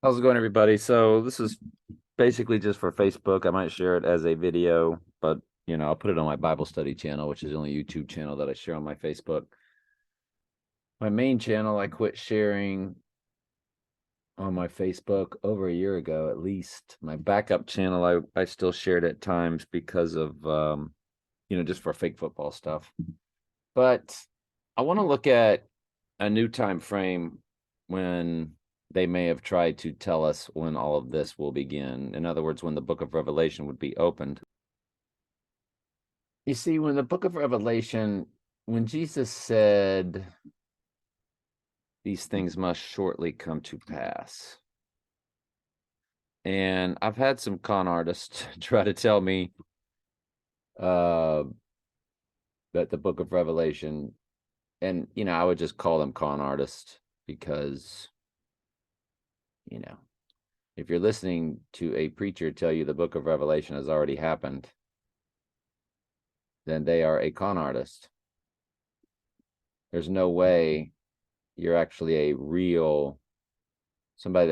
How's it going, everybody? So this is basically just for Facebook. I might share it as a video, but I'll put it on my Bible study channel, which is the only YouTube channel that I share on my Facebook. My main channel, I quit sharing on my Facebook over a year ago, at least. My backup channel, I still shared at times because of just for fake football stuff. But I want to look at a new time frame when they may have tried to tell us when all of this will begin. In other words, when the book of Revelation would be opened. You see, when the book of Revelation, when Jesus said, these things must shortly come to pass. And I've had some con artists try to tell me uh, that the book of Revelation, and, I would just call them con artists because, you know, if you're listening to a preacher tell you the book of Revelation has already happened, then they are a con artist. There's no way you're actually a real somebody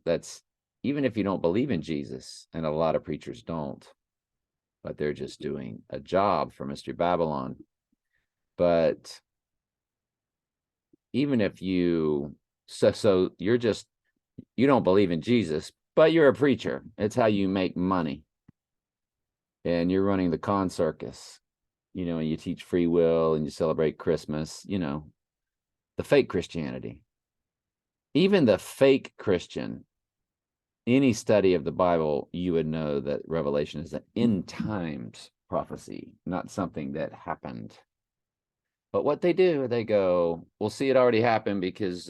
that's even if you don't believe in Jesus, and a lot of preachers don't, but they're just doing a job for Mystery Babylon. But even if you so you're just you don't believe in Jesus, but you're a preacher. It's how you make money. And you're running the con circus, and you teach free will and you celebrate Christmas, the fake Christianity. Even the fake Christian, any study of the Bible, you would know that Revelation is an end times prophecy, not something that happened. But what they do, they go, we'll see, it already happened because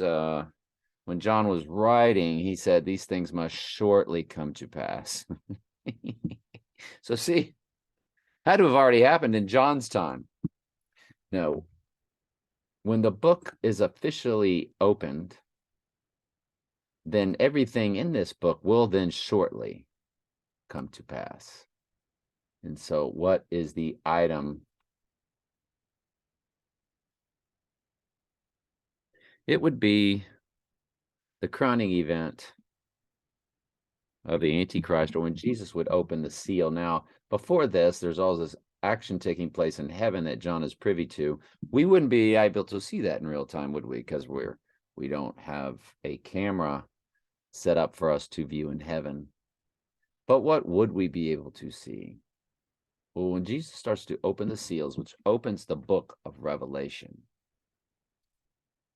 when John was writing, he said these things must shortly come to pass. So see, had to have already happened in John's time. No. When the book is officially opened, then everything in this book will then shortly come to pass. And so what is the item? It would be the crowning event of the Antichrist, or when Jesus would open the seal. Now, before this, there's all this action taking place in heaven that John is privy to. We wouldn't be able to see that in real time, would we? Because we don't have a camera set up for us to view in heaven. But what would we be able to see? Well, when Jesus starts to open the seals, which opens the book of Revelation,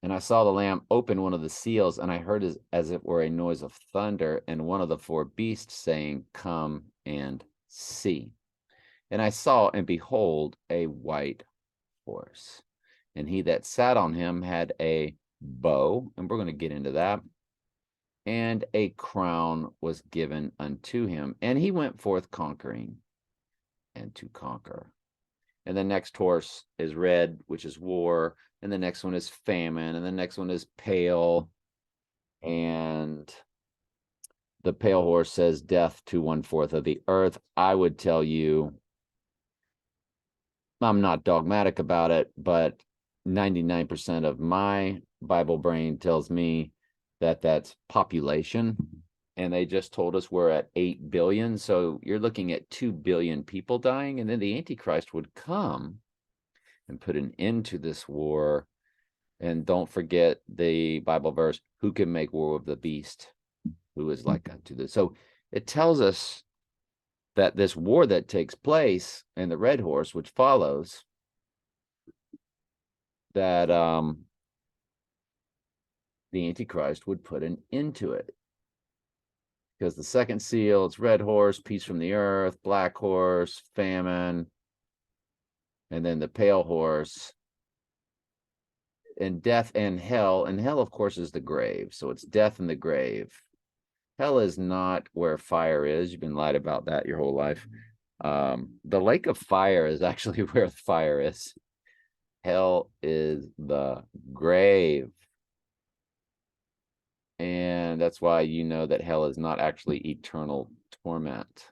and I saw the Lamb open one of the seals, and I heard as it were a noise of thunder, and one of the four beasts saying, "Come and see." And I saw, and behold, a white horse. And he that sat on him had a bow, and we're going to get into that. And a crown was given unto him, and he went forth conquering and to conquer. And the next horse is red, which is war, and the next one is famine, and the next one is pale. And the pale horse says death to 1/4 of the earth. I would tell you, I'm not dogmatic about it, but 99% of my Bible brain tells me that that's population. And they just told us we're at 8 billion. So you're looking at 2 billion people dying. And then the Antichrist would come and put an end to this war. And don't forget the Bible verse, who can make war with the beast, who is like unto this. So it tells us that this war that takes place and the red horse, which follows, that the Antichrist would put an end to it. Because the second seal, it's red horse, peace from the earth, black horse, famine, and then the pale horse, and death and hell. And hell, of course, is the grave. So it's death in the grave. Hell is not where fire is. You've been lied about that your whole life. The lake of fire is actually where the fire is. Hell is the grave. And that's why you know that hell is not actually eternal torment.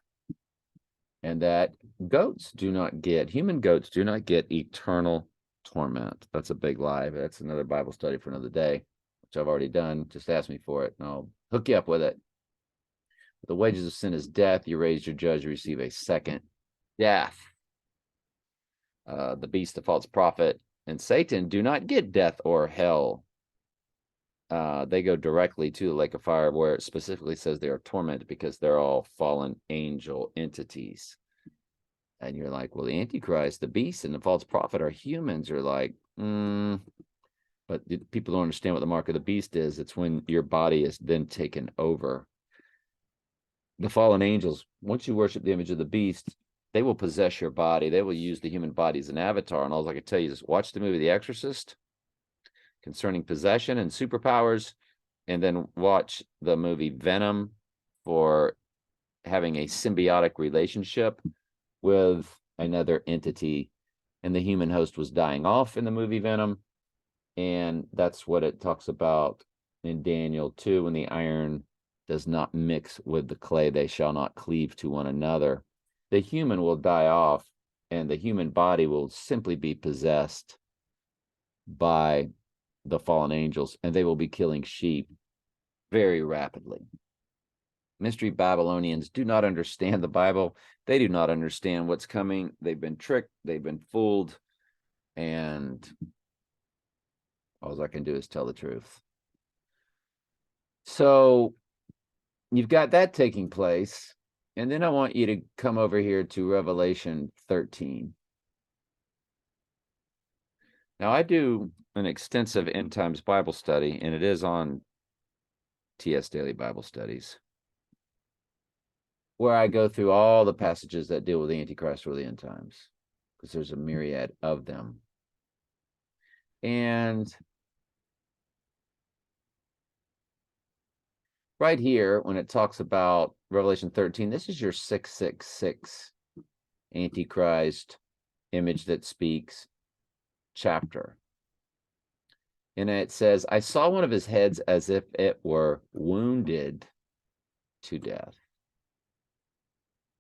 And that human goats do not get eternal torment. That's a big lie. That's another Bible study for another day. which I've already done. Just ask me for it, and I'll hook you up with it. The wages of sin is death. You raise your judge, you receive a second death. The beast, the false prophet, and Satan do not get death or hell. They go directly to the lake of fire, where it specifically says they are tormented because they're all fallen angel entities. And you're like, well, the Antichrist, the beast, and the false prophet are humans. You're like, but people don't understand what the mark of the beast is. It's when your body is then taken over. The fallen angels, once you worship the image of the beast, they will possess your body. They will use the human body as an avatar. And all I can tell you is watch the movie The Exorcist concerning possession and superpowers, and then watch the movie Venom for having a symbiotic relationship with another entity. And the human host was dying off in the movie Venom. And that's what it talks about in Daniel 2, when the iron does not mix with the clay, they shall not cleave to one another. The human will die off, and the human body will simply be possessed by the fallen angels, and they will be killing sheep very rapidly. Mystery Babylonians do not understand the Bible. They do not understand what's coming. They've been tricked. They've been fooled. And all I can do is tell the truth. So you've got that taking place. And then I want you to come over here to Revelation 13. Now, I do an extensive end times Bible study, and it is on TS Daily Bible Studies, where I go through all the passages that deal with the Antichrist or the end times, because there's a myriad of them. And right here, when it talks about Revelation 13, this is your 666 Antichrist image that speaks chapter. And it says, I saw one of his heads as if it were wounded to death.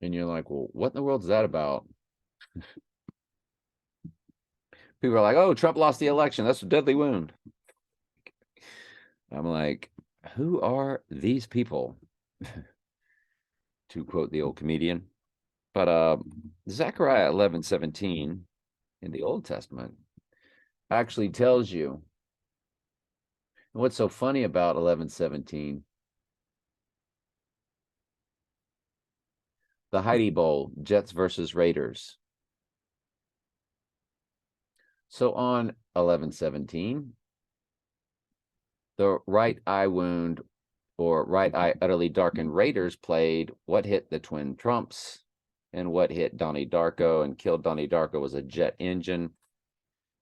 And you're like, well, what in the world is that about? People are like, oh, Trump lost the election. That's a deadly wound. I'm like, who are these people? To quote the old comedian. But Zechariah 11:17 in the Old Testament actually tells you. And what's so funny about 11:17? The Heidi Bowl, Jets versus Raiders. So on 11:17, the right eye wound or right eye utterly darkened Raiders played what hit the twin Trumps, and what hit Donnie Darko and killed Donnie Darko was a jet engine.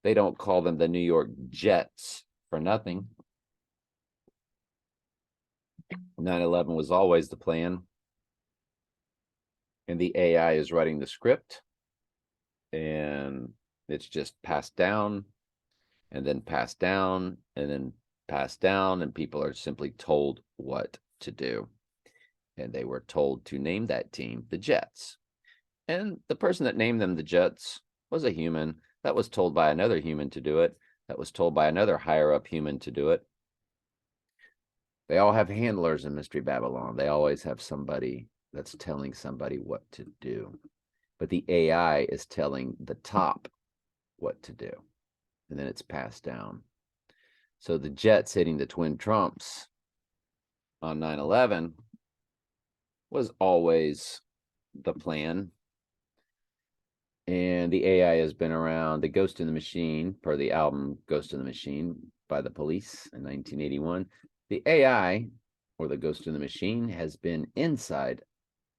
They don't call them the New York Jets for nothing. 9/11 was always the plan. And the AI is writing the script, and it's just passed down, and then passed down, and then passed down, and people are simply told what to do. And they were told to name that team the Jets. And the person that named them the Jets was a human that was told by another human to do it, that was told by another higher up human to do it. They all have handlers in Mystery Babylon. They always have somebody that's telling somebody what to do. But the AI is telling the top what to do. And then it's passed down. So the Jets hitting the twin Trumps on 9/11 was always the plan. And the AI has been around. The Ghost in the Machine, per the album Ghost in the Machine by the Police in 1981. The AI, or the Ghost in the Machine, has been inside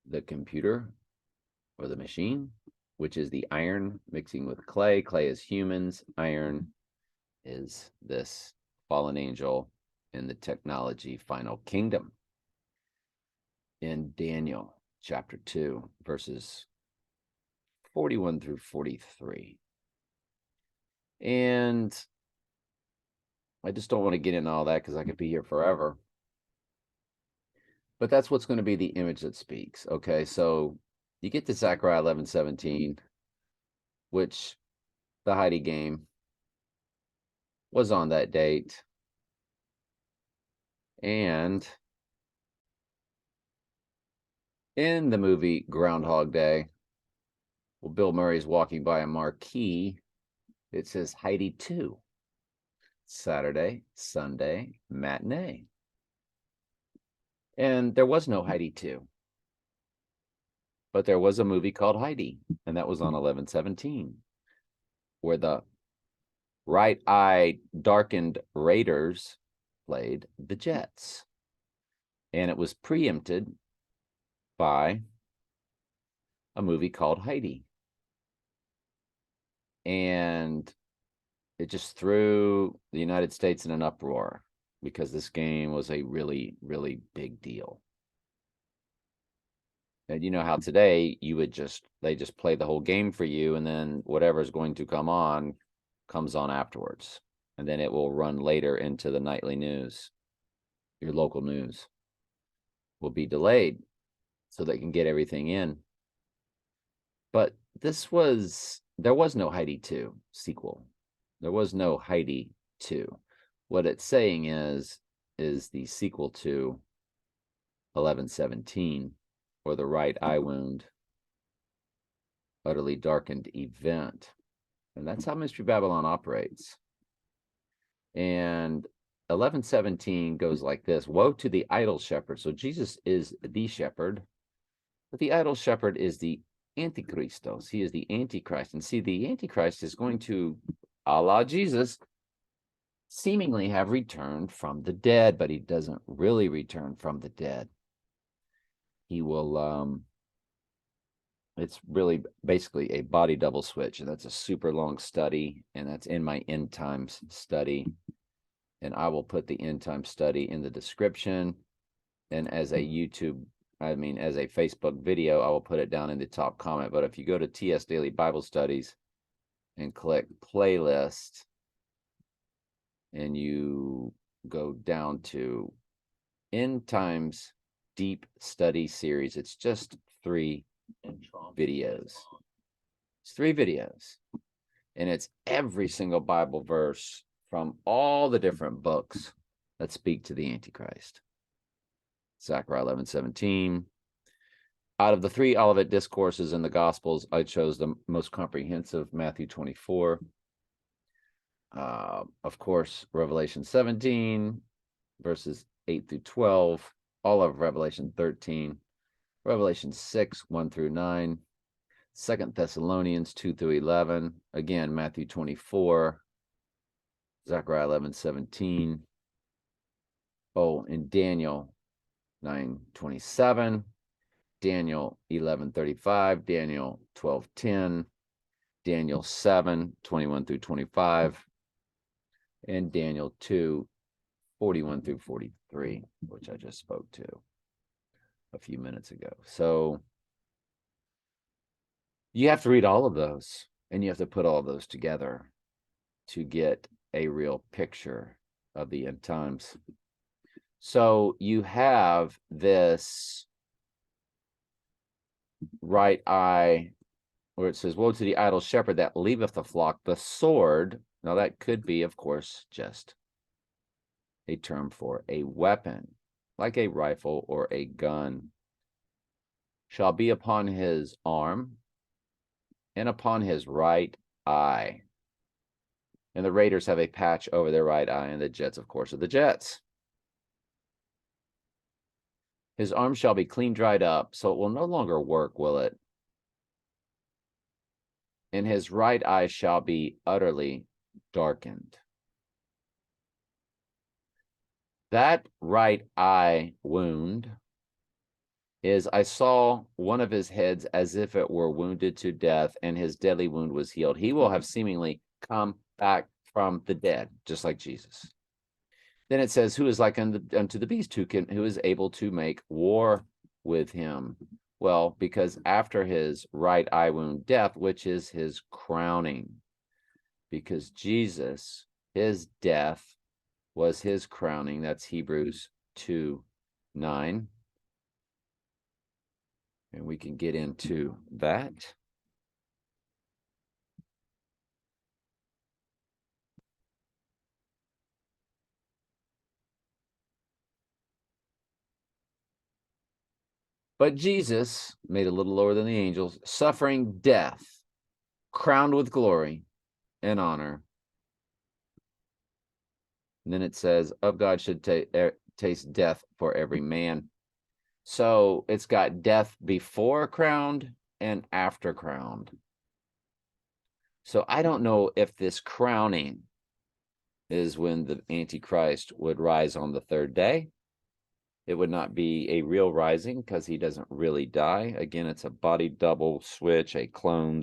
the computer or the machine, which is the iron mixing with clay. Clay is humans. Iron is this fallen angel in the technology final kingdom. In Daniel chapter 2, verses 41 through 43. And I just don't want to get into all that because I could be here forever. But that's what's going to be the image that speaks. Okay, so you get to Zechariah 11:17, which the Heidi game was on that date. And in the movie Groundhog Day, well, Bill Murray's walking by a marquee. It says Heidi 2. Saturday, Sunday, matinee. And there was no Heidi 2. But there was a movie called Heidi, and that was on 11/17, where the right-eye darkened Raiders played the Jets. And it was preempted by a movie called Heidi. And it just threw the United States in an uproar because this game was a really, really big deal. And you know how today they just play the whole game for you, and then whatever's going to come on comes on afterwards. And then it will run later into the nightly news. Your local news will be delayed so they can get everything in. But there was no Heidi 2 sequel. There was no Heidi 2. What it's saying is the sequel to 11/17, or the right eye wound, utterly darkened event. And that's how Mystery Babylon operates. And 11/17 goes like this: woe to the idol shepherd. So Jesus is the shepherd, but the idol shepherd is the Antichristos. He is the Antichrist. And see, the Antichrist is going to, a la Jesus, seemingly have returned from the dead, but he doesn't really return from the dead. He will, it's really basically a body double switch, and that's a super long study, and that's in my end times study. And I will put the end time study in the description, and as a Facebook video, I will put it down in the top comment. But if you go to TS Daily Bible Studies and click playlist, and you go down to End Times Deep Study Series, it's just 3 videos. It's 3 videos, and it's every single Bible verse from all the different books that speak to the Antichrist. Zechariah 11/17. Out of the 3 Olivet discourses in the Gospels, I chose the most comprehensive, Matthew 24. Of course, Revelation 17, verses 8 through 12, all of Revelation 13, Revelation 6, 1 through 9, 2 Thessalonians 2 through 11, again, Matthew 24, Zechariah 11/17, and Daniel 9:27, Daniel 11:35, Daniel 12:10, Daniel 7:21 through 25, and Daniel 2:41 through 43, which I just spoke to a few minutes ago. So you have to read all of those, and you have to put all of those together to get a real picture of the end times. So you have this right eye where it says, woe to the idle shepherd that leaveth the flock, the sword. Now that could be, of course, just a term for a weapon, like a rifle or a gun, shall be upon his arm and upon his right eye. And the Raiders have a patch over their right eye, and the Jets, of course, are the Jets. His arm shall be clean dried up, so it will no longer work, will it? And his right eye shall be utterly darkened. That right eye wound is, I saw one of his heads as if it were wounded to death, and his deadly wound was healed. He will have seemingly come back from the dead, just like Jesus. Then it says, who is like unto the beast, who is able to make war with him? Well, because after his right eye wound death, which is his crowning, because Jesus, his death was his crowning. That's Hebrews 2:9. And we can get into that. But Jesus, made a little lower than the angels, suffering death, crowned with glory and honor. And then it says, of God should taste death for every man. So it's got death before crowned and after crowned. So I don't know if this crowning is when the Antichrist would rise on the third day. It would not be a real rising because he doesn't really die. Again, it's a body double switch, a clone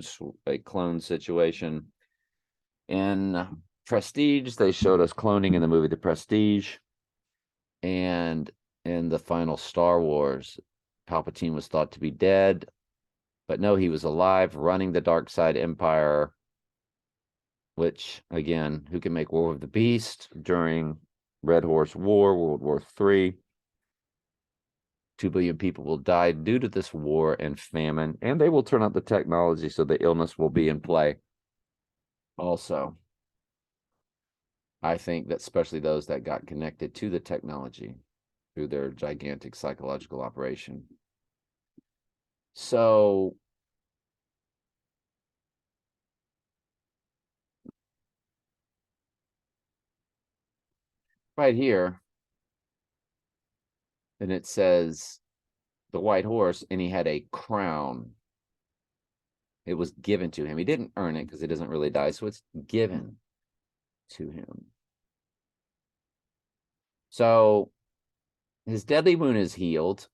situation. In Prestige, they showed us cloning in the movie The Prestige. And in the final Star Wars, Palpatine was thought to be dead, but no, he was alive, running the dark side empire, which, again, who can make war with the beast during Red Horse War, World War III? 2 billion people will die due to this war and famine, and they will turn out the technology so the illness will be in play. Also, I think that especially those that got connected to the technology through their gigantic psychological operation. So right here, and it says the white horse, and he had a crown. It was given to him. He didn't earn it because he doesn't really die, so it's given to him. So his deadly wound is healed.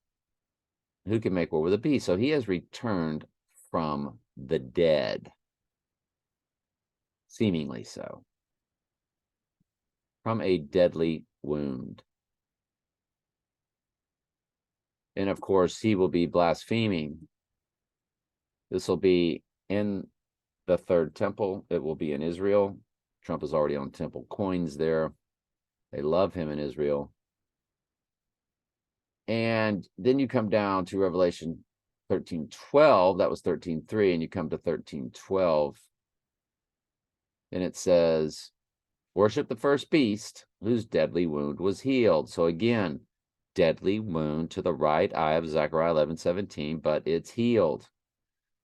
Who can make war with a beast? So he has returned from the dead, seemingly so, from a deadly wound. And of course, he will be blaspheming. This will be in the third temple. It will be in Israel. Trump is already on temple coins there. They love him in Israel. And then you come down to Revelation 13:12. That was 13:3, and you come to 13:12. And it says, worship the first beast whose deadly wound was healed. So again, deadly wound to the right eye of Zechariah 11:17, but it's healed.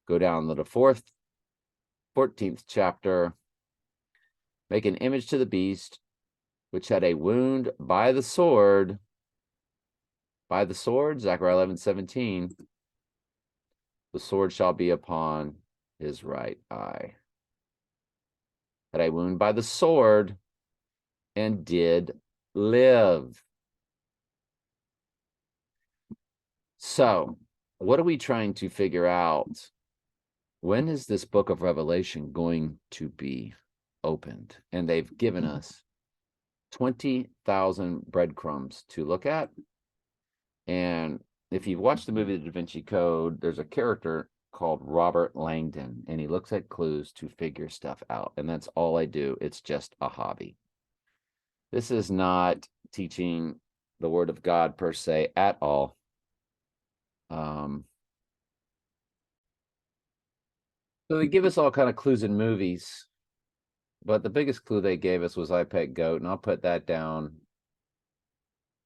Go down to the 14th chapter. Make an image to the beast which had a wound by the sword. By the sword, Zechariah 11:17. The sword shall be upon his right eye. Had a wound by the sword and did live. So, what are we trying to figure out? When is this book of Revelation going to be opened? And they've given us 20,000 breadcrumbs to look at. And if you've watched the movie The Da Vinci Code, there's a character called Robert Langdon, and he looks at clues to figure stuff out. And that's all I do. It's just a hobby. This is not teaching the Word of God per se at all. So they give us all kind of clues in movies, but the biggest clue they gave us was I Pet Goat, and I'll put that down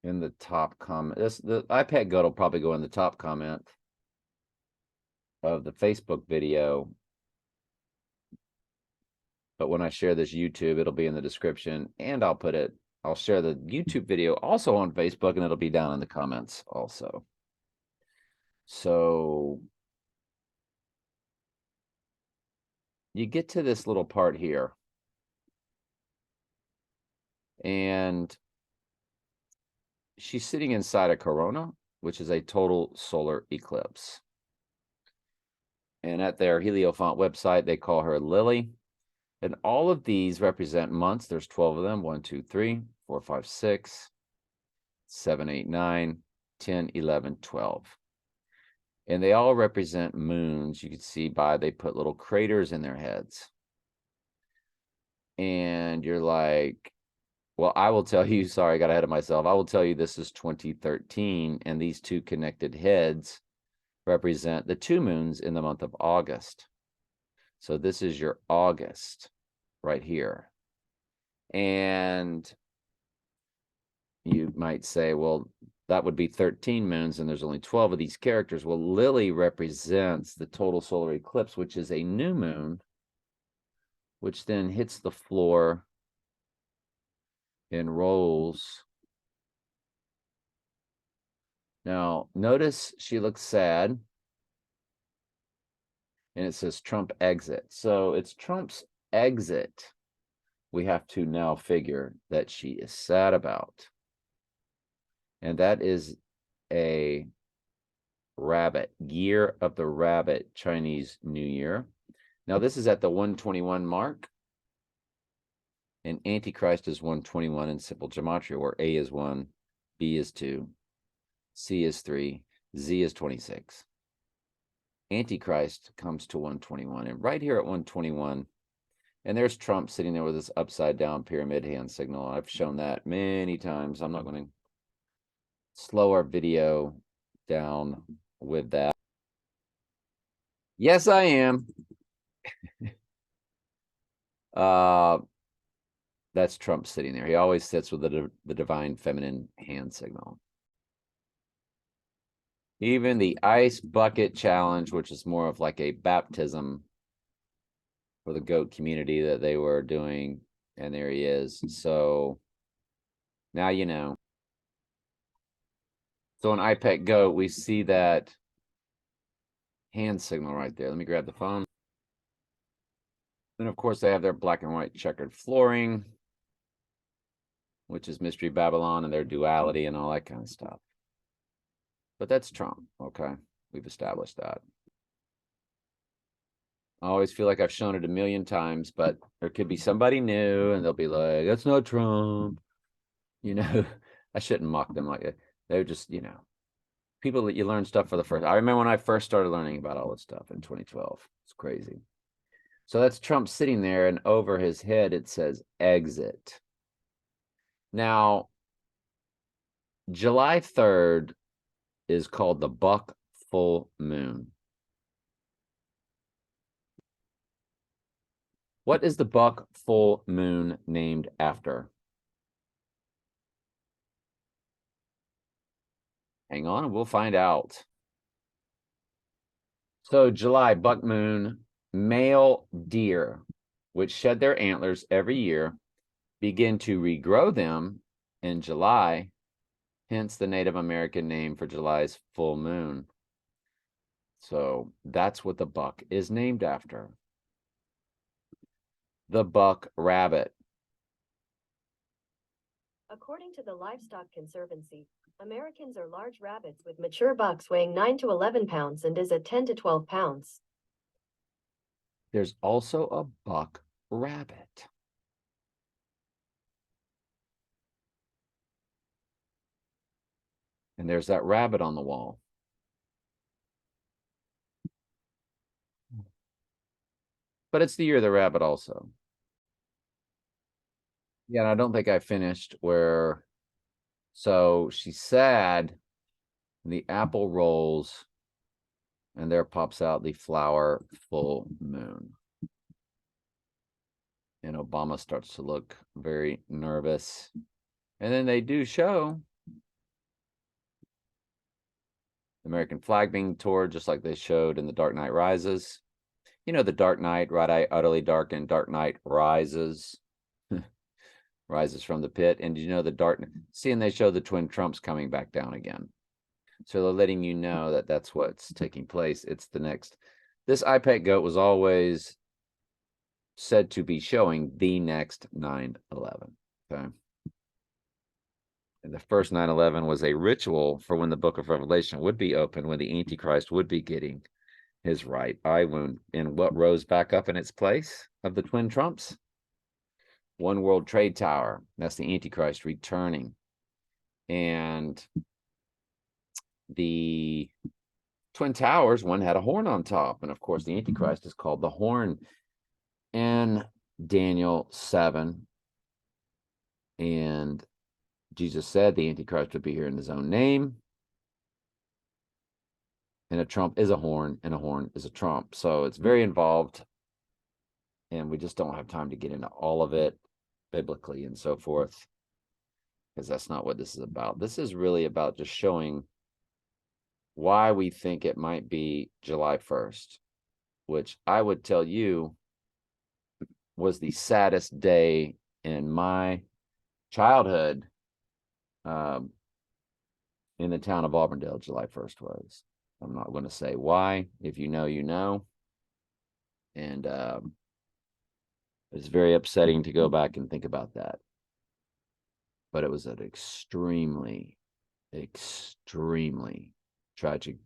in the top comment. The I Pet Goat will probably go in the top comment of the Facebook video, but when I share this YouTube, it'll be in the description, and I'll share the YouTube video also on Facebook, and it'll be down in the comments also. So you get to this little part here, and she's sitting inside a corona, which is a total solar eclipse. And at their Hierophant website, they call her Lily. And all of these represent months. There's 12 of them. 1, 2, 3, 4, 5, 6, 7, 8, 9, 10, 11, 12. And they all represent moons. You can see they put little craters in their heads. And you're like, well, I will tell you, sorry, I got ahead of myself. I will tell you this is 2013, and these two connected heads represent the 2 moons in the month of August. So this is your August right here. And you might say, well, that would be 13 moons, and there's only 12 of these characters. Well, Lily represents the total solar eclipse, which is a new moon, which then hits the floor and rolls. Now, notice she looks sad, and it says Trump exit. So it's Trump's exit we have to now figure that she is sad about. And that is a rabbit, year of the rabbit, Chinese New Year. Now, this is at the 121 mark. And Antichrist is 121 in simple gematria, where A is 1, B is 2, C is 3, Z is 26. Antichrist comes to 121. And right here at 121, and there's Trump sitting there with this upside down pyramid hand signal. I've shown that many times. I'm not going to slow our video down with that. Yes, I am. That's Trump sitting there. He always sits with the divine feminine hand signal. Even the ice bucket challenge, which is more of like a baptism for the goat community that they were doing, and there he is. So now you know. So in IPEC Goat, we see that hand signal right there. Let me grab the phone. Then, of course, they have their black and white checkered flooring, which is Mystery Babylon and their duality and all that kind of stuff. But that's Trump, okay? We've established that. I always feel like I've shown it a million times, but there could be somebody new and they'll be like, that's not Trump. You know, I shouldn't mock them like that. They're just, you know, people that you learn stuff for the first. I remember when I first started learning about all this stuff in 2012. It's crazy. So that's Trump sitting there, and over his head it says exit. Now, July 3rd is called the Buck Full Moon. What is the Buck Full Moon named after? Hang on, and we'll find out. So July, Buck Moon, male deer, which shed their antlers every year, begin to regrow them in July, hence the Native American name for July's full moon. So that's what the buck is named after. The buck rabbit. According to the Livestock Conservancy, Americans are large rabbits with mature bucks weighing 9 to 11 pounds and is at 10 to 12 pounds. There's also a buck rabbit. And there's that rabbit on the wall. But it's the year of the rabbit also. Yeah, and I don't think I finished where, so she's sad, and the apple rolls, and there pops out the flower full moon. And Obama starts to look very nervous. And then they do show the American flag being torn, just like they showed in The Dark Knight Rises. You know, the Dark Knight, Right Eye Utterly Darkened, Dark Knight Rises. Rises from the pit. And you know the dark, seeing they show the twin Trumps coming back down again. So they're letting you know that that's what's taking place. It's the next. This IPEC Goat was always said to be showing the next 9/11. Okay. And the first 9/11 was a ritual for when the book of Revelation would be open, when the Antichrist would be getting his right eye wound. And what rose back up in its place of the twin Trumps? One World Trade Tower. That's the Antichrist returning. And the Twin Towers, one had a horn on top. And of course, the Antichrist is called the horn in Daniel 7. And Jesus said the Antichrist would be here in his own name. And a trump is a horn, and a horn is a trump. So it's very involved. And we just don't have time to get into all of it biblically and so forth. because that's not what this is about. This is really about just showing why we think it might be July 1st, which I would tell you was the saddest day in my childhood in the town of Auburndale. July 1st was. I'm not going to say why. If you know, you know. And it's very upsetting to go back and think about that. But it was an extremely, extremely tragic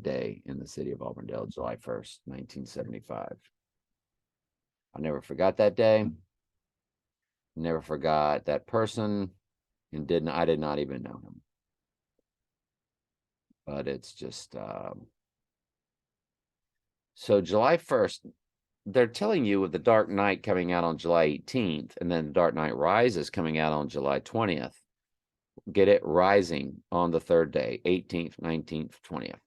day in the city of Auburndale, July 1st, 1975. I never forgot that day. Never forgot that person, and I did not even know him. But it's just so July 1st, they're telling you with The Dark Knight coming out on July 18th, and then The Dark Knight Rises coming out on July 20th. Get it? Rising on the third day, 18th, 19th, 20th.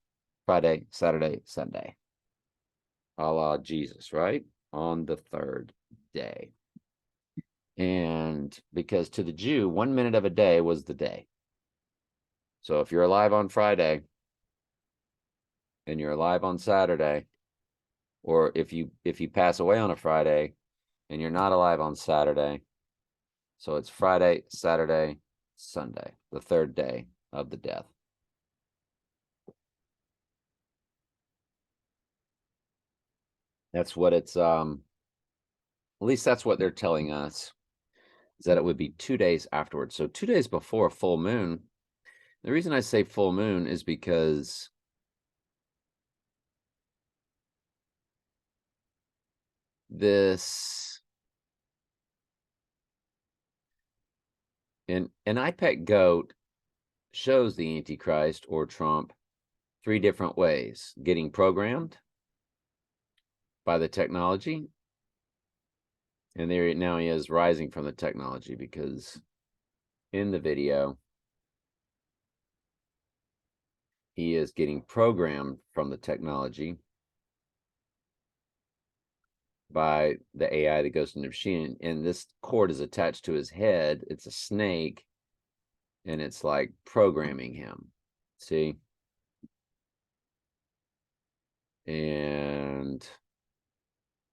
Friday, Saturday, Sunday. A la Jesus, right? On the third day. And because to the Jew, 1 minute of a day was the day. So if you're alive on Friday and you're alive on Saturday, or if you pass away on a Friday and you're not alive on Saturday, so it's Friday, Saturday, Sunday, the third day of the death. That's what it's at least that's what they're telling us, is that it would be 2 days afterwards. So 2 days before full moon. The reason I say full moon is because an iPet goat shows the Antichrist or Trump 3 different ways: getting programmed by the technology, and there now he is rising from the technology, because in the video he is getting programmed from the technology by the AI that goes in the machine, and this cord is attached to his head. It's a snake, and it's like programming him. See? And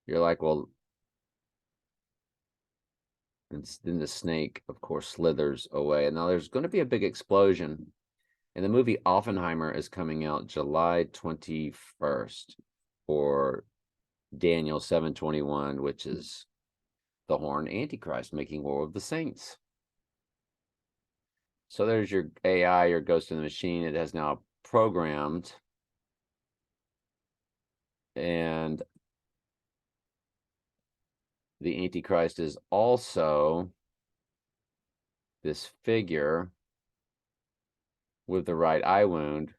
you're like, well, and then the snake, of course, slithers away. And now there's going to be a big explosion. And the movie Oppenheimer is coming out July 21st for Daniel 7:21, which is the horned Antichrist making war with the saints. So there's your AI, your ghost in the machine. It has now programmed, and the Antichrist is also this figure with the right eye wound,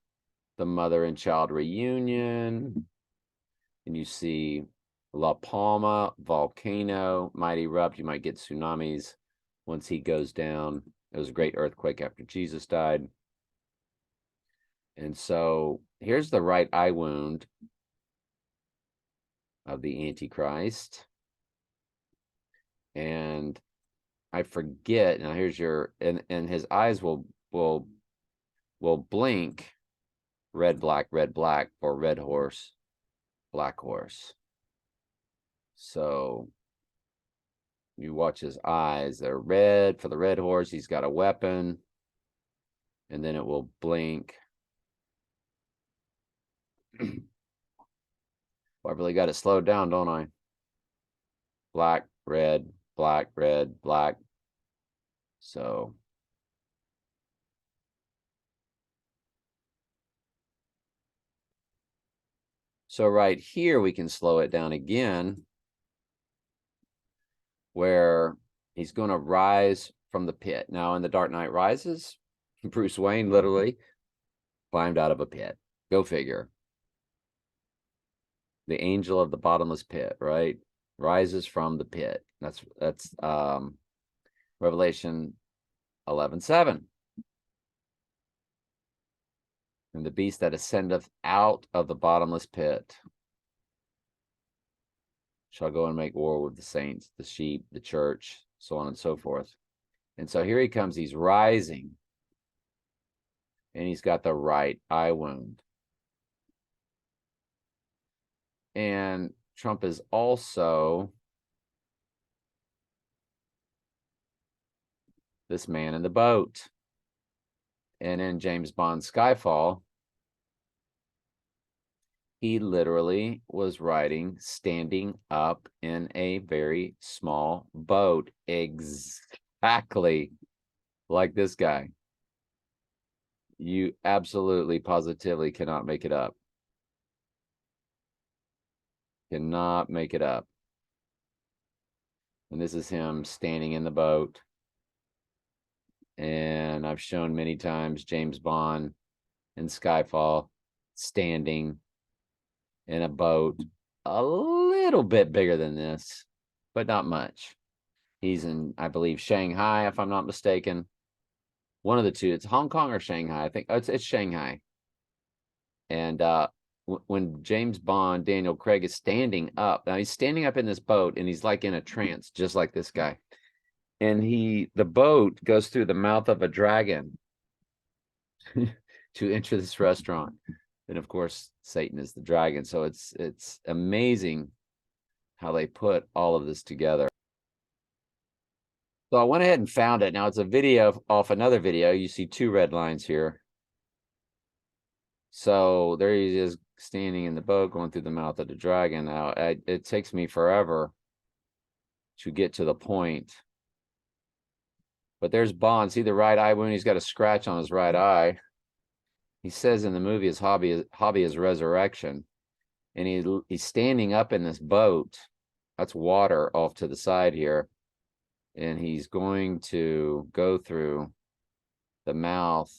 the mother and child reunion, and you see La Palma volcano might erupt. You might get tsunamis once he goes down. It was a great earthquake after Jesus died. And so here's the right eye wound of the Antichrist. And I forget, now here's your, and his eyes will blink red, black, or red horse, black horse. So you watch his eyes, they're red for the red horse. He's got a weapon, and then it will blink. Well, I really got it slowed down, don't I? Black, red, black, red, black. So right here, we can slow it down again, where he's going to rise from the pit. Now, in The Dark Knight Rises, Bruce Wayne literally climbed out of a pit. Go figure. The angel of the bottomless pit, right? Rises from the pit. That's Revelation 11:7. And the beast that ascendeth out of the bottomless pit shall go and make war with the saints, the sheep, the church, so on and so forth. And so here he comes, he's rising. And he's got the right eye wound. And Trump is also this man in the boat. And in James Bond Skyfall, he literally was riding, standing up in a very small boat, exactly like this guy. You absolutely, positively cannot make it up. Cannot make it up. And this is him standing in the boat. And I've shown many times James Bond in Skyfall standing in a boat a little bit bigger than this, but not much. He's in, I believe, Shanghai, if I'm not mistaken. One of the two. It's Hong Kong or Shanghai. I think it's Shanghai. And when James Bond, Daniel Craig, is standing up, now he's standing up in this boat and he's like in a trance, just like this guy. And the boat goes through the mouth of a dragon to enter this restaurant. And of course, Satan is the dragon. So it's amazing how they put all of this together. So I went ahead and found it. Now it's a video off another video. You see two red lines here. So there he is standing in the boat going through the mouth of the dragon. Now it takes me forever to get to the point. But there's Bond. See the right eye wound? He's got a scratch on his right eye. He says in the movie his hobby is resurrection. And he's standing up in this boat. That's water off to the side here. And he's going to go through the mouth.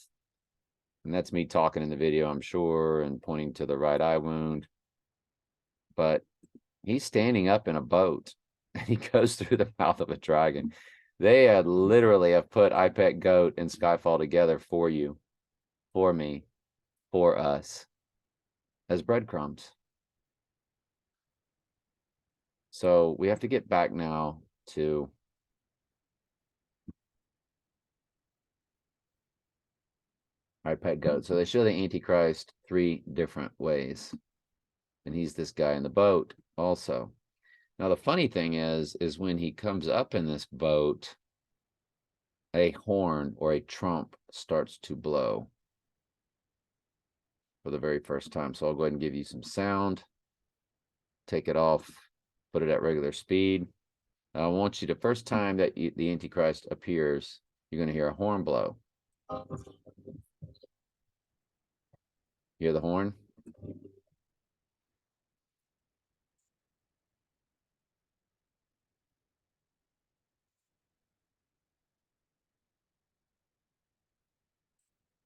And that's me talking in the video, I'm sure, and pointing to the right eye wound. But he's standing up in a boat. And he goes through the mouth of a dragon. They had literally have put I Pet Goat and Skyfall together for you, for me, for us, as breadcrumbs. So we have to get back now to I Pet Goat. So they show the Antichrist 3 different ways. And he's this guy in the boat also. Now, the funny thing is when he comes up in this boat, a horn or a trump starts to blow for the very first time. So I'll go ahead and give you some sound. Take it off, put it at regular speed. Now, I want you to, first time that the Antichrist appears, you're going to hear a horn blow. Hear the horn?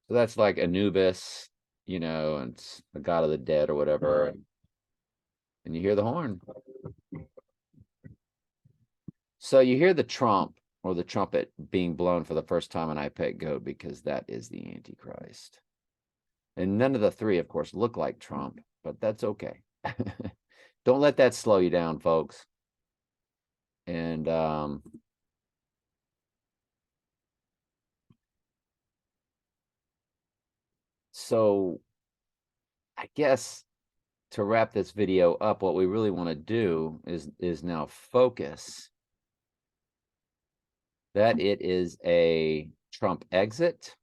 So that's like Anubis, you know, and it's the god of the dead or whatever. And you hear the horn. So you hear the trump or the trumpet being blown for the first time in I Pet Goat, because that is the Antichrist. And none of the 3, of course, look like Trump, but that's okay. Don't let that slow you down, folks. And so I guess to wrap this video up, what we really want to do is now focus that it is a Trump exit.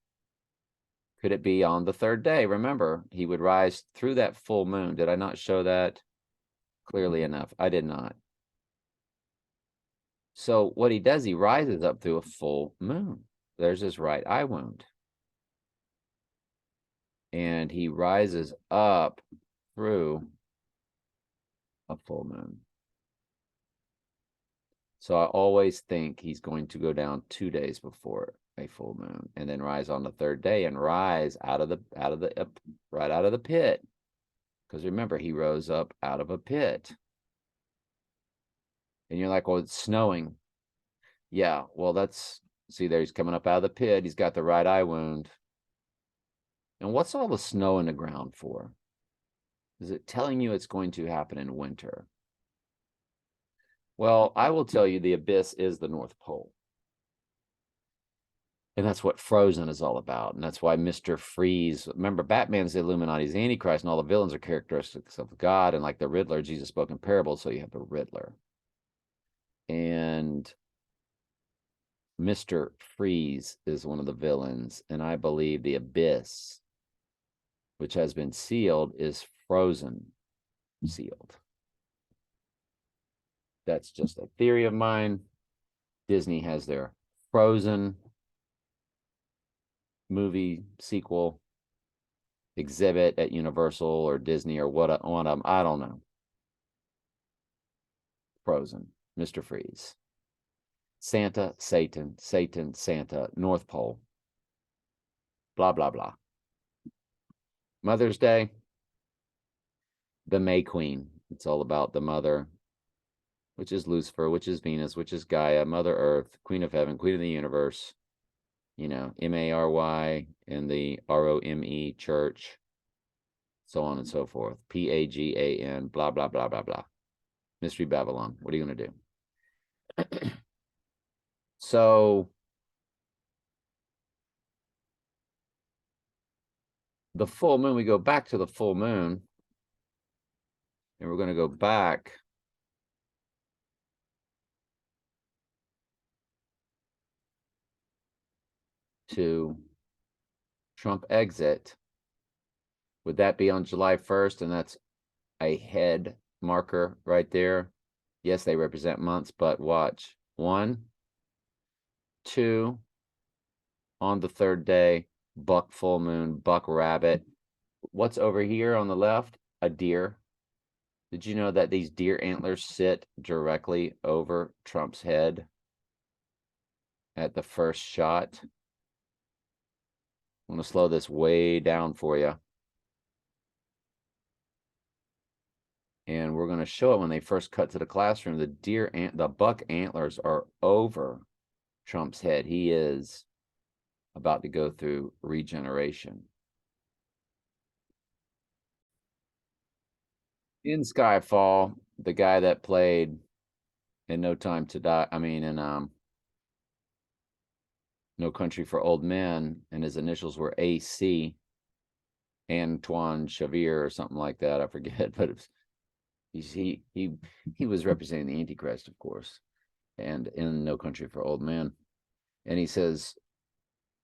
Could it be on the 3rd day? Remember, he would rise through that full moon. Did I not show that clearly enough? I did not. So what he does, he rises up through a full moon. There's his right eye wound. And he rises up through a full moon. So I always think he's going to go down 2 days before a full moon, and then rise on the 3rd day and rise right out of the pit. Because remember, he rose up out of a pit. And you're like, well, it's snowing. Yeah, well, see there, he's coming up out of the pit. He's got the right eye wound. And what's all the snow in the ground for? Is it telling you it's going to happen in winter? Well, I will tell you the abyss is the North Pole. And that's what Frozen is all about. And that's why Mr. Freeze, remember, Batman's the Illuminati's the Antichrist, and all the villains are characteristics of God. And like the Riddler, Jesus spoke in parables, so you have the Riddler. And Mr. Freeze is one of the villains. And I believe the Abyss, which has been sealed, is Frozen sealed. That's just a theory of mine. Disney has their Frozen movie sequel exhibit at Universal or Disney or what one of them. I don't know. Frozen, Mr. Freeze, Santa, Satan, Satan, Santa, North Pole, blah, blah, blah. Mother's Day, the May Queen. It's all about the mother, which is Lucifer, which is Venus, which is Gaia, Mother Earth, Queen of Heaven, Queen of the Universe, you know, Mary in the Rome church, so on and so forth. Pagan, blah, blah, blah, blah, blah. Mystery Babylon. What are you going to do? So the full moon, we go back to the full moon, and we're going to go back to Trump exit. Would that be on July 1st? And that's a head marker right there. Yes, they represent months, but watch. 1, 2, on the third day, buck full moon, buck rabbit. What's over here on the left? A deer. Did you know that these deer antlers sit directly over Trump's head at the first shot? I'm going to slow this way down for you. And we're going to show it when they first cut to the classroom. The buck antlers are over Trump's head. He is about to go through regeneration. In Skyfall, the guy that played in No Time to Die, in No Country for Old Men, and his initials were AC, Antoine Xavier or something like that. I forget, but he was representing the Antichrist, of course, and in No Country for Old Men. And he says,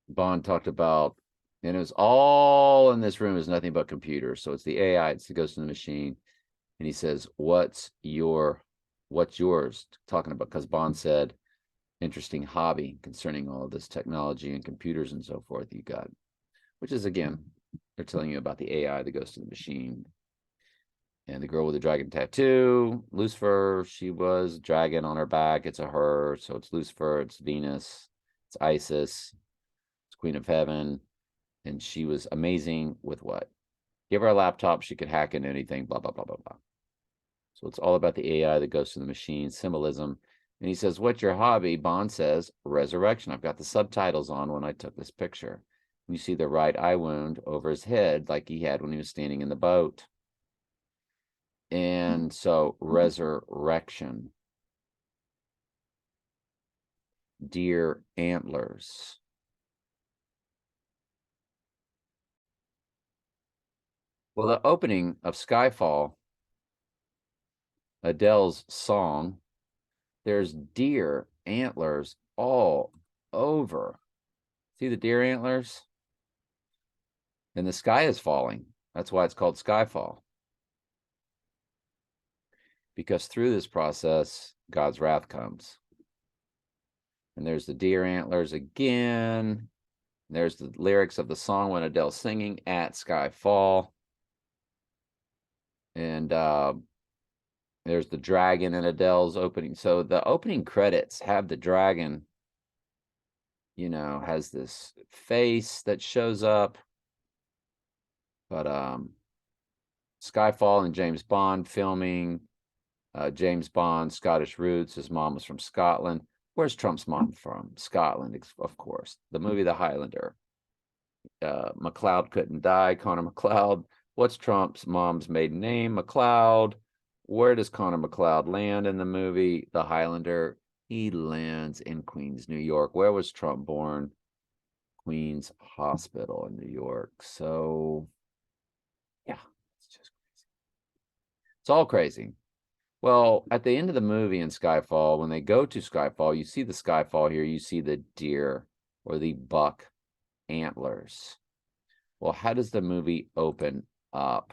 Bond talked about, and it was all in this room is nothing but computers. So it's the AI, it's the ghost in the machine. And he says, what's yours? Talking about, because Bond said, interesting hobby concerning all of this technology and computers and so forth you got, which is, again, they're telling you about the AI, the ghost in the machine. And the girl with the dragon tattoo, Lucifer, she was dragon on her back. It's a her, so it's Lucifer, it's Venus, it's Isis, it's Queen of Heaven. And she was amazing with what? Give her a laptop, she could hack into anything, blah, blah, blah, blah, blah. So it's all about the AI, the ghost in the machine, symbolism. And he says, what's your hobby? Bond says, resurrection. I've got the subtitles on when I took this picture. And you see the right eye wound over his head like he had when he was standing in the boat. And so resurrection, deer antlers. Well, the opening of Skyfall, Adele's song, there's deer antlers all over. See the deer antlers? And the sky is falling. That's why it's called Skyfall. Because through this process, God's wrath comes. And there's the deer antlers again. There's the lyrics of the song when Adele's singing at Skyfall. And there's the dragon in Adele's opening. So the opening credits have the dragon, you know, has this face that shows up. But Skyfall and James Bond filming. James Bond, Scottish roots. His mom was from Scotland. Where's Trump's mom from? Scotland, of course. The movie The Highlander. McLeod couldn't die. Connor McLeod. What's Trump's mom's maiden name? McLeod. Where does Connor McLeod land in the movie The Highlander? He lands in Queens, New York. Where was Trump born? Queens Hospital in New York. So, yeah, it's just crazy. It's all crazy. Well, at the end of the movie in Skyfall, when they go to Skyfall, you see the Skyfall here, you see the deer or the buck antlers. Well, how does the movie open up?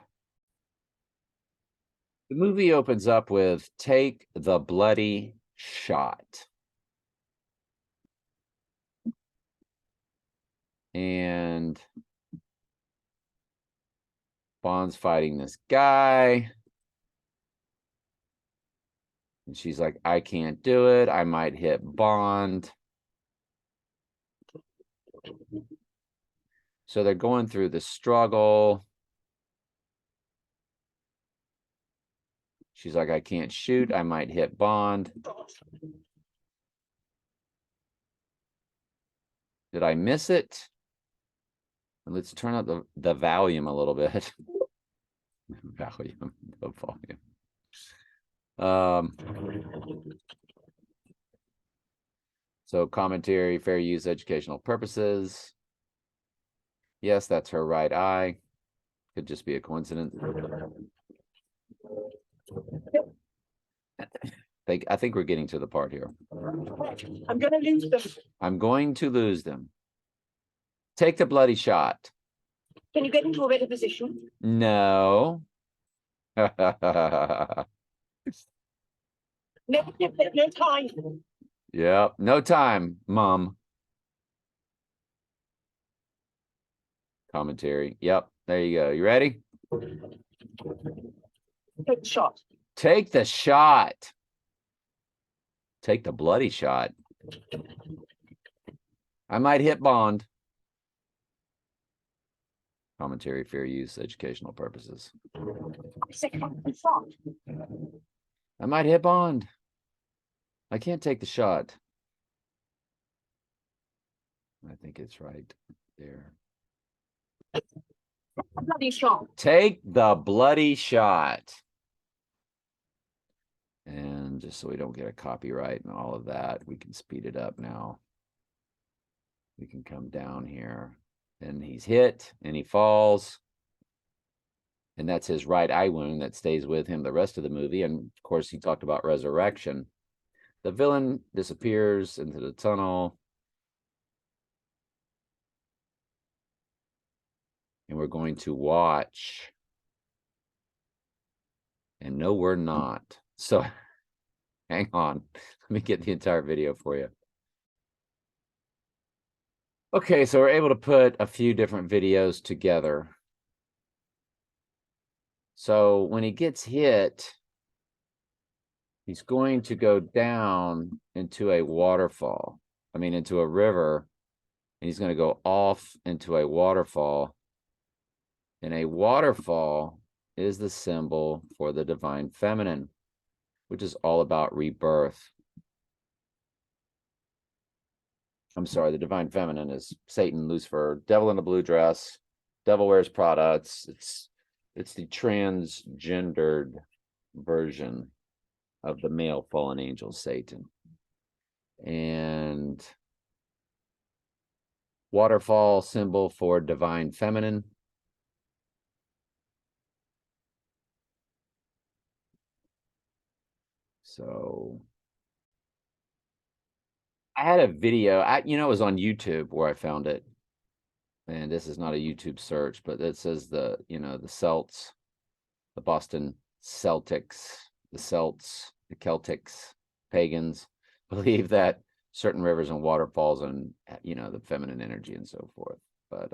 The movie opens up with "Take the Bloody Shot." And Bond's fighting this guy. And she's like, I can't do it. I might hit Bond. So they're going through the struggle. She's like, I can't shoot. I might hit Bond. Did I miss it? Let's turn up the volume a little bit. The volume. So commentary, fair use, educational purposes. Yes, that's her right eye. Could just be a coincidence. I think we're getting to the part here. I'm going to lose them. I'm going to lose them. Take the bloody shot. Can you get into a better position? No. No, no time. Yep. No time, Mom. Commentary. Yep. There you go. You ready? Take the shot. Take the shot. Take the bloody shot. I might hit Bond. Commentary, fair use, educational purposes. I might hit Bond. I can't take the shot. I think it's right there. Bloody shot. Take the bloody shot. And just so we don't get a copyright and all of that, we can speed it up now. We can come down here. And he's hit and he falls. And that's his right eye wound that stays with him the rest of the movie. And of course, he talked about resurrection. The villain disappears into the tunnel. And we're going to watch. And no, we're not. So hang on. Let me get the entire video for you. Okay, so we're able to put a few different videos together. So when he gets hit, he's going to go down into a waterfall. I mean, into a river. And he's going to go off into a waterfall. And a waterfall is the symbol for the divine feminine, which is all about rebirth. I'm sorry, the divine feminine is Satan, Lucifer, devil in a blue dress, devil wears Prada. It's the transgendered version of the male fallen angel, Satan. And waterfall, symbol for divine feminine. So I had a video, it was on YouTube where I found it. And this is not a YouTube search, but it says the Celts, the Boston Celtics, the Celts, the Celtics, pagans believe that certain rivers and waterfalls and, the feminine energy and so forth. But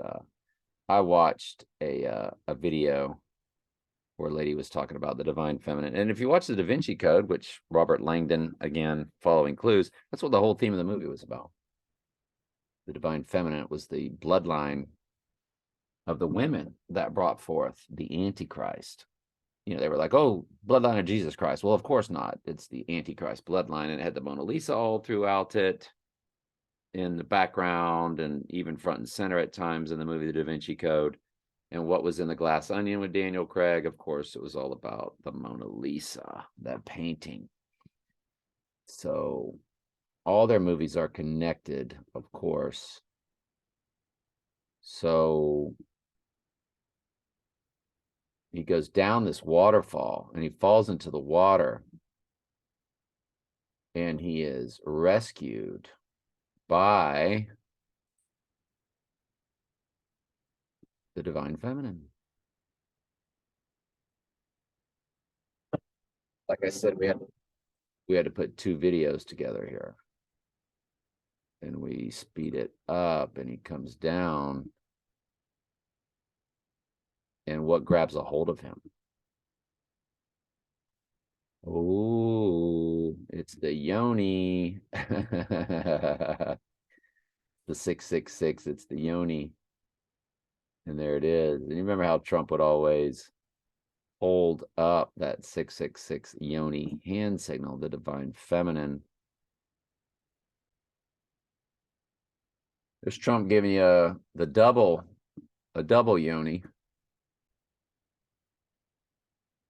I watched a video where a lady was talking about the divine feminine. And if you watch the Da Vinci Code, which Robert Langdon, again, following clues, that's what the whole theme of the movie was about. The divine feminine was the bloodline of the women that brought forth the Antichrist. They were like, oh, bloodline of Jesus Christ. Well, of course not. It's the Antichrist bloodline. And it had the Mona Lisa all throughout it, in the background, and even front and center at times in the movie The Da Vinci Code. And what was in the Glass Onion with Daniel Craig? Of course, it was all about the Mona Lisa, that painting. So all their movies are connected, of course. So he goes down this waterfall and he falls into the water, and he is rescued by the divine feminine. Like I said, we had to put two videos together here. And we speed it up, and he comes down. And what grabs a hold of him? Oh, it's the yoni. The 666, it's the yoni. And there it is. And you remember how Trump would always hold up that 666 yoni hand signal, the divine feminine. There's Trump giving you a double yoni.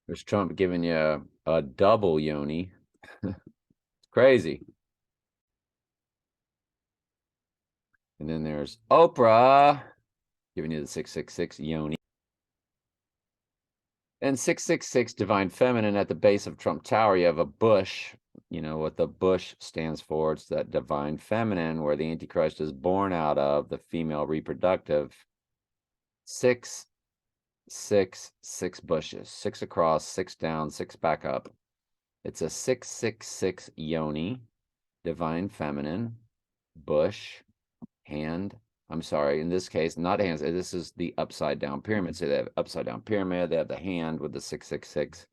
There's Trump giving you a double yoni. It's crazy. And then there's Oprah giving you the 666 yoni. And 666 divine feminine at the base of Trump Tower. You have a bush. You know what the bush stands for. It's that divine feminine where the Antichrist is born out of, the female reproductive. 6, 6, 6 bushes. 6 across, 6 down, 6 back up. It's a 666 yoni, divine feminine, bush, hand. I'm sorry, in this case, not hands. This is the upside down pyramid. So they have upside down pyramid. They have the hand with the 666.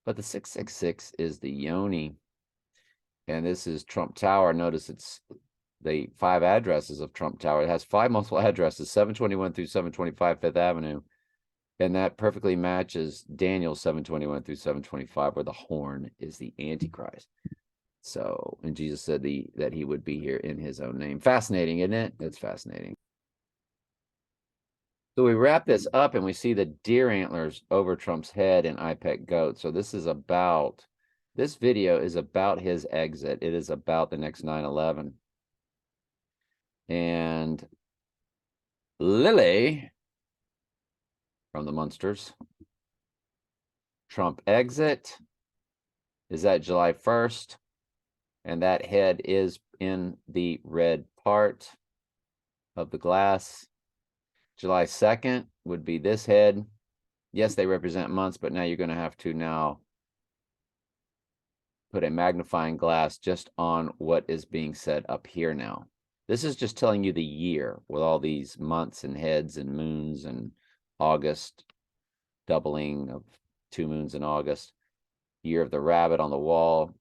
But the 666 is the yoni. And this is Trump Tower. Notice it's the 5 addresses of Trump Tower. It has 5 multiple addresses, 721 through 725 Fifth Avenue. And that perfectly matches Daniel 721 through 725, where the horn is the Antichrist. So, and Jesus said that he would be here in his own name. Fascinating, isn't it? It's fascinating. So we wrap this up and we see the deer antlers over Trump's head in IPEC goat. So this video is about his exit. It is about the next 9/11. And Lily from the Munsters, Trump exit is at July 1st. And that head is in the red part of the glass. July 2nd would be this head. Yes, they represent months, but now you're going to have to now put a magnifying glass just on what is being said up here now. This is just telling you the year with all these months and heads and moons and August, doubling of 2 moons in August, year of the rabbit on the wall.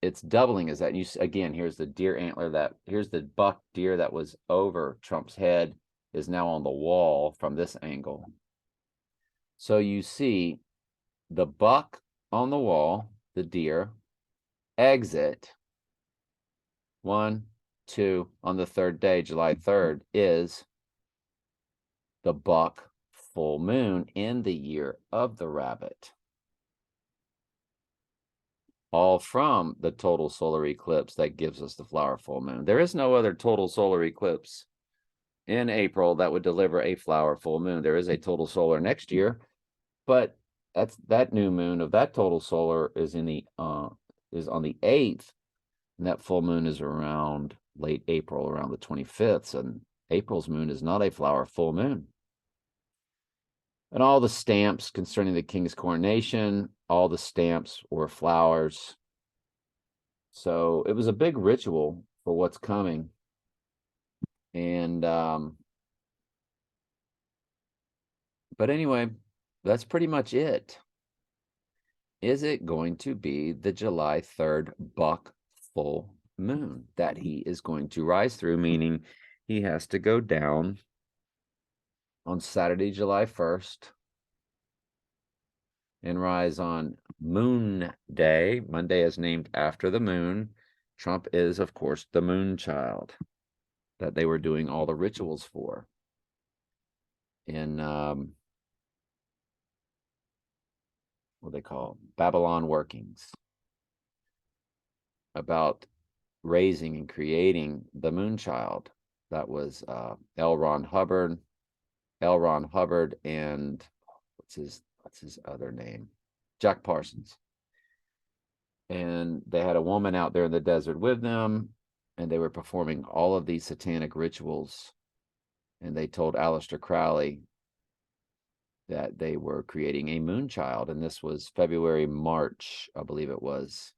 It's doubling is that you again, here's the deer antler here's the buck deer that was over Trump's head is now on the wall from this angle. So you see the buck on the wall, the deer, exit 1, 2 on the 3rd day, July 3rd, is the buck full moon in the year of the rabbit. All from the total solar eclipse that gives us the flower full moon. There is no other total solar eclipse in April that would deliver a flower full moon. There is a total solar next year, but that new moon of that total solar is on the 8th, and that full moon is around late April, around the 25th, and April's moon is not a flower full moon. And all the stamps concerning the king's coronation, all the stamps were flowers. So it was a big ritual for what's coming. And but anyway, that's pretty much it. Is it going to be the July 3rd buck full moon that he is going to rise through, meaning he has to go down on Saturday, July 1st, and rise on Moon Day. Monday is named after the moon. Trump is, of course, the moon child that they were doing all the rituals for in what they call Babylon workings, about raising and creating the moon child. That was L. Ron Hubbard, and what's his other name? Jack Parsons. And they had a woman out there in the desert with them, and they were performing all of these satanic rituals. And they told Aleister Crowley that they were creating a moon child. And this was February, March, I believe it was,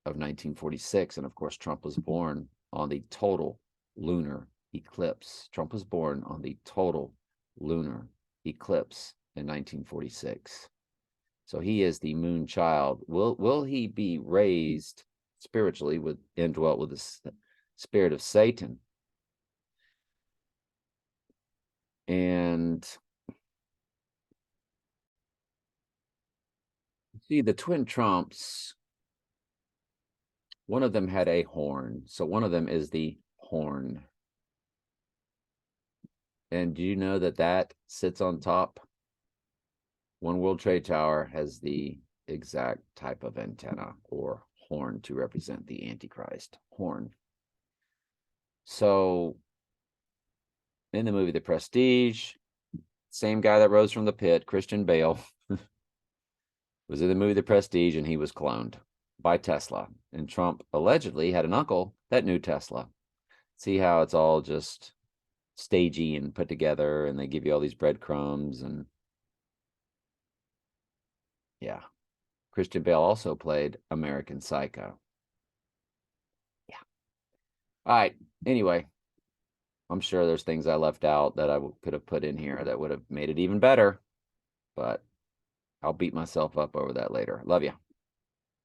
of 1946. And of course, Trump was born on the total lunar eclipse. Trump was born on the total lunar eclipse in 1946. So he is the moon child. Will he be raised spiritually, indwelt with the spirit of Satan? And see, the twin Trumps, one of them had a horn. So one of them is the horn. And do you know that sits on top? One World Trade Tower has the exact type of antenna or horn to represent the Antichrist horn. So in the movie The Prestige, same guy that rose from the pit, Christian Bale, was in the movie The Prestige, and he was cloned by Tesla. And Trump allegedly had an uncle that knew Tesla. See how it's all just stagey and put together, and they give you all these breadcrumbs. And yeah, Christian Bale also played American Psycho. Yeah. All right. Anyway, I'm sure there's things I left out that I could have put in here that would have made it even better, but I'll beat myself up over that later. Love you.